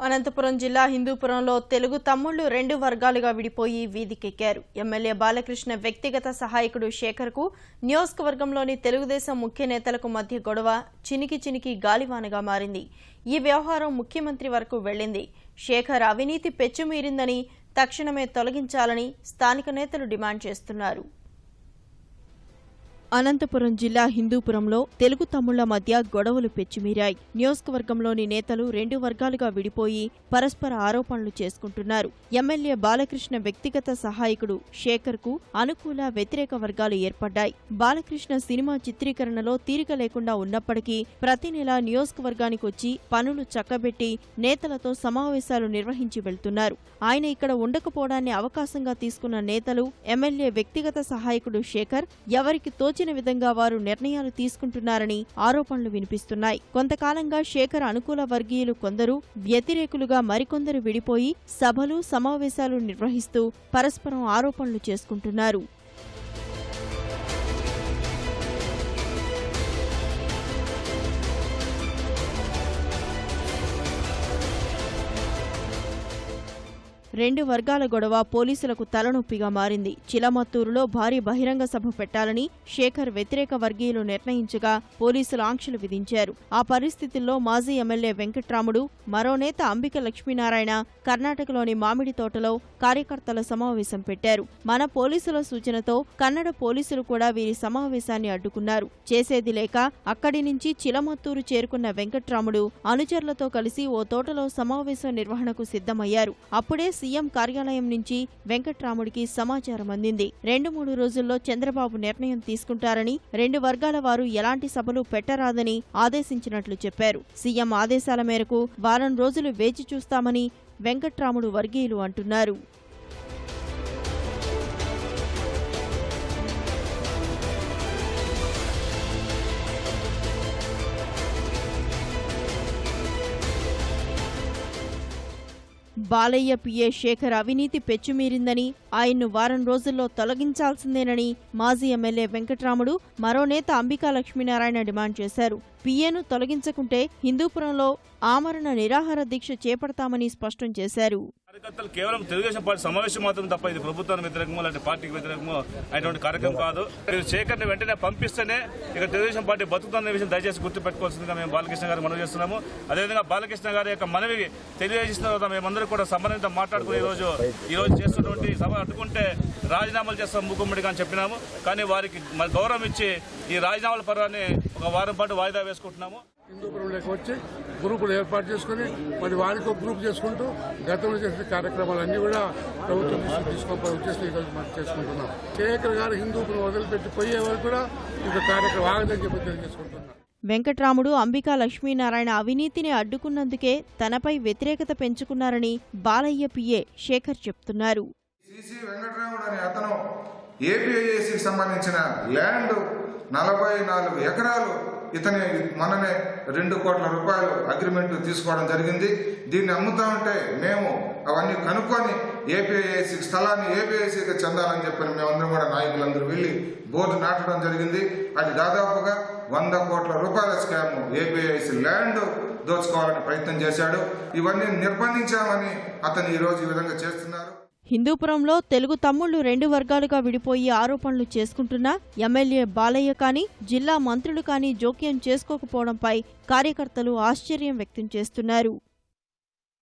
అనంతపురం జిల్లా హిందూపురంలో తెలుగు తమ్ముళ్లు రెండు వర్గాలుగా విడిపోయి వీధికెక్కారు. ఎమ్మెల్యే బాలకృష్ణ వ్యక్తిగత సహాయకుడు శేఖర్కు నియోజకవర్గంలోని తెలుగుదేశం ముఖ్య నేతలకు మధ్య గొడవ చినికి గాలివానగా మారింది. ఈ వ్యవహారం ముఖ్యమంత్రి వరకు వెళ్లింది. శేఖర్ అవినీతి పెచ్చుమీరిందని తక్షణమే తొలగించాలని స్థానిక నేతలు డిమాండ్ చేస్తున్నారు. అనంతపురం జిల్లా హిందూపురంలో తెలుగు తమ్ముళ్ల మధ్య గొడవలు పెచ్చుమీరాయి. నియోజకవర్గంలోని నేతలు రెండు వర్గాలుగా విడిపోయి పరస్పర ఆరోపణలు చేసుకుంటున్నారు. ఎమ్మెల్యే బాలకృష్ణ వ్యక్తిగత సహాయకుడు శేఖర్కు అనుకూల వ్యతిరేక వర్గాలు ఏర్పడ్డాయి. బాలకృష్ణ సినిమా చిత్రీకరణలో తీరిక లేకుండా ఉన్నప్పటికీ ప్రతి నెల నియోజకవర్గానికి వచ్చి పనులు చక్కబెట్టి నేతలతో సమావేశాలు నిర్వహించి వెళ్తున్నారు. ఆయన ఇక్కడ ఉండకపోవడాన్ని అవకాశంగా తీసుకున్న నేతలు ఎమ్మెల్యే వ్యక్తిగత సహాయకుడు శేఖర్ ఎవరికి తోచిన విధంగా వారు నిర్ణయాలు తీసుకుంటున్నారని ఆరోపణలు వినిపిస్తున్నాయి. కొంతకాలంగా శేఖర్ అనుకూల వర్గీయులు కొందరు, వ్యతిరేకులుగా మరికొందరు విడిపోయి సభలు సమావేశాలు నిర్వహిస్తూ పరస్పరం ఆరోపణలు చేసుకుంటున్నారు. రెండు వర్గాల గొడవ పోలీసులకు తలనొప్పిగా మారింది. చిలమత్తూరులో భారీ బహిరంగ సభ పెట్టాలని శేఖర్ వ్యతిరేక వర్గీయులు నిర్ణయించగా పోలీసులు ఆంక్షలు విధించారు. ఆ పరిస్థితుల్లో మాజీ ఎమ్మెల్యే వెంకట్రాముడు, మరో నేత అంబిక లక్ష్మీనారాయణ కర్ణాటకలోని మామిడి తోటలో కార్యకర్తల సమావేశం పెట్టారు. మన పోలీసుల సూచనతో కన్నడ పోలీసులు కూడా వీరి సమావేశాన్ని అడ్డుకున్నారు. చేసేది లేక అక్కడి నుంచి చిలమత్తూరు చేరుకున్న వెంకట్రాముడు అనుచరులతో కలిసి ఓ తోటలో సమావేశం నిర్వహణకు సిద్ధమయ్యారు. అప్పుడే సీఎం కార్యాలయం నుంచి వెంకట్రాముడికి సమాచారం అందింది. 2-3 రోజుల్లో చంద్రబాబు నిర్ణయం తీసుకుంటారని, రెండు వర్గాల వారు ఎలాంటి సభలు పెట్టరాదని ఆదేశించినట్లు చెప్పారు. సీఎం ఆదేశాల మేరకు వారం రోజులు వేచి చూస్తామని వెంకట్రాముడు వర్గీయులు అంటున్నారు. బాలయ్య పిఏ శేఖర్ అవినీతి పెచ్చుమీరిందని, ఆయన్ను వారం రోజుల్లో తొలగించాల్సిందేనని మాజీ ఎమ్మెల్యే వెంకట్రాముడు, మరో నేత అంబికా లక్ష్మీనారాయణ డిమాండ్ చేశారు. పిఏను తొలగించకుంటే హిందూపురంలో ఆమరణ నిరాహార దీక్ష చేపడతామని స్పష్టం చేశారు. కార్యకర్తలు కేవలం తెలుగుదేశం పార్టీ సమావేశం మాత్రం తప్ప ఇది ప్రభుత్వానికి వ్యతిరేకమో లేదంటే పార్టీకి వ్యతిరేకమో అయినటువంటి కార్యక్రమం కాదు. శేఖర్ని వెంటనే పంపిస్తేనే ఇక తెలుగుదేశం పార్టీ బతుకుతున్న విషయం దయచేసి గుర్తుపెట్టుకోవాల్సిందిగా మేము బాలకృష్ణ గారు మనవి చేస్తున్నాము. అదేవిధంగా బాలకృష్ణ గారి యొక్క మనవి తెలియజేసిన తర్వాత మేమందరూ కూడా సంబంధిత మాట్లాడుకుని ఈ రోజు చేస్తున్నటువంటి సభ అడ్డుకుంటే రాజీనామాలు చేస్తాం మూకుమ్మడిగా అని చెప్పినాము. కానీ వారికి మన గౌరవం ఇచ్చి ఈ రాజీనామాల పర్వాన్ని ఒక వారం పాటు వాయిదా వేసుకుంటున్నాము. హిందూపురంలోకి వచ్చి గ్రూపులు ఏర్పాటు చేసుకుని మరి వారికి ఒక గ్రూప్ చేసుకుంటూ గతంలో చేసిన కార్యక్రమాలన్నీ కూడా ప్రభుత్వం తీసుకోవాలని ఉద్దేశం ఈరోజు మనం చేసుకుంటున్నాం. శేఖర్ గారు హిందూపురం వదిలిపెట్టి పోయే వరకు కూడా ఇంత కార్యక్రమం ఆగదని చెప్పి తెలియజేసుకుంటున్నాం. వెంకట్రాముడు, అంబికా లక్ష్మీనారాయణ అవినీతిని అడ్డుకున్నందుకే తనపై వ్యతిరేకత పెంచుకున్నారని బాలయ్య పిఏ శేఖర్ చెప్తున్నారు. సిసి వెంకట్రాముడు అనే అతను ఏపీఐఏసీకి సంబంధించిన ల్యాండ్ 44 ఎకరాలు ఇతని మననే 2 కోట్ల రూపాయలు అగ్రిమెంట్ తీసుకోవడం జరిగింది. దీన్ని అమ్ముతా ఉంటే మేము అవన్నీ కనుక్కొని ఏపీఐఏసీ స్థలాన్ని ఏపీఐసీకి చెందాలని చెప్పని మేమందరం కూడా నాయకులందరూ వెళ్ళి బోర్డు నాటడం జరిగింది. అది దాదాపుగా 100 కోట్ల రూపాయల స్కామ్. ఏపీఐసీ ల్యాండ్ దోచుకోవాలని ప్రయత్నం చేశాడు. ఇవన్నీ నిర్బంధించామని అతను ఈరోజు ఈ విధంగా చేస్తున్నారు. హిందూపురంలో తెలుగు తమ్ముళ్లు రెండు వర్గాలుగా విడిపోయి ఆరోపణలు చేసుకుంటున్నా ఎమ్మెల్యే బాలయ్య కానీ, జిల్లా మంత్రులు కానీ జోక్యం చేసుకోకపోవడంపై కార్యకర్తలు ఆశ్చర్యం వ్యక్తం చేస్తున్నారు.